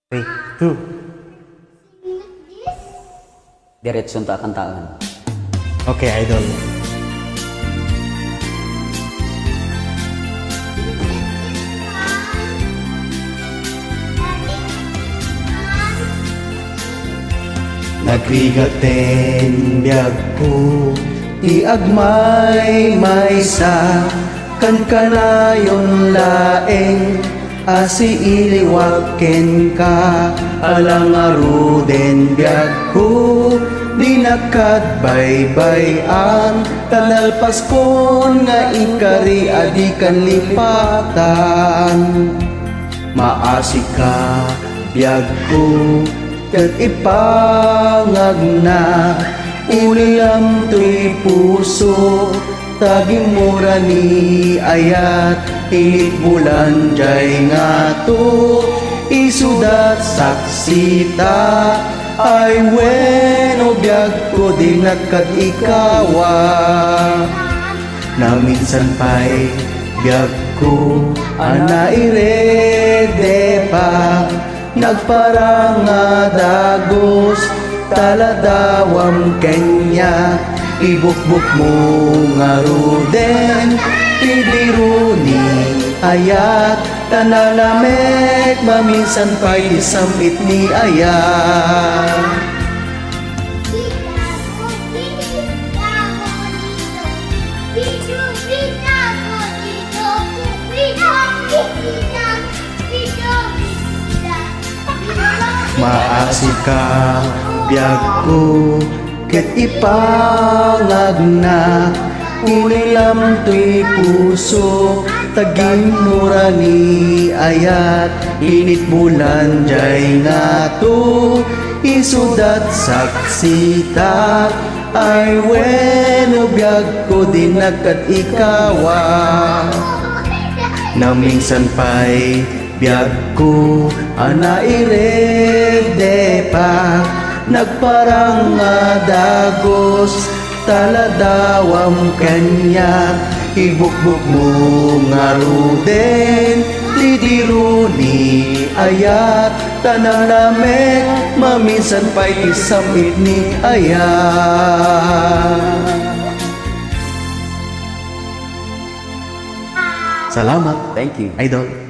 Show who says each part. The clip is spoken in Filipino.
Speaker 1: 3, 2.
Speaker 2: Diretsyon ta kantaan.
Speaker 1: Okay, idol. Nagrigaten biyag ko, ti agmay maysa, kan kanayon laeng, asi iliwaken ka, alang aruden biyag ko, di nakadbaybayan, kanalpas kon nga ikari adikan lipatan. Maasi ka biyag ko, kat ipangag na uliam to'y puso, taging mura ni ayat init bulan jay nga to, isudat saksita ay bueno biyag ko din nakat ikawa, na minsan pa'y biyag ko ana irede pa, nagparang nga dagos taladawam kanya, ibukbuk mo nga ruden tidiruni ayat, tanalamek maminsan pa'y isamit ni ayat. Maasi ka biyag ko, ket ipangag na ulilam to'y puso, taging mura ni ayat init bulan jay nga to, isudat saksita ay bueno biyag ko din nakat ikawa, na minsan pa'y biyag ko ana irede pa, nagparang nga dagos taladawam kanya, ibukbuk mo nga ruden tidiruni ayat, tanang lamek maminsan pa'y isamit ni ayat. Salamat,
Speaker 2: Thank you.
Speaker 1: idol.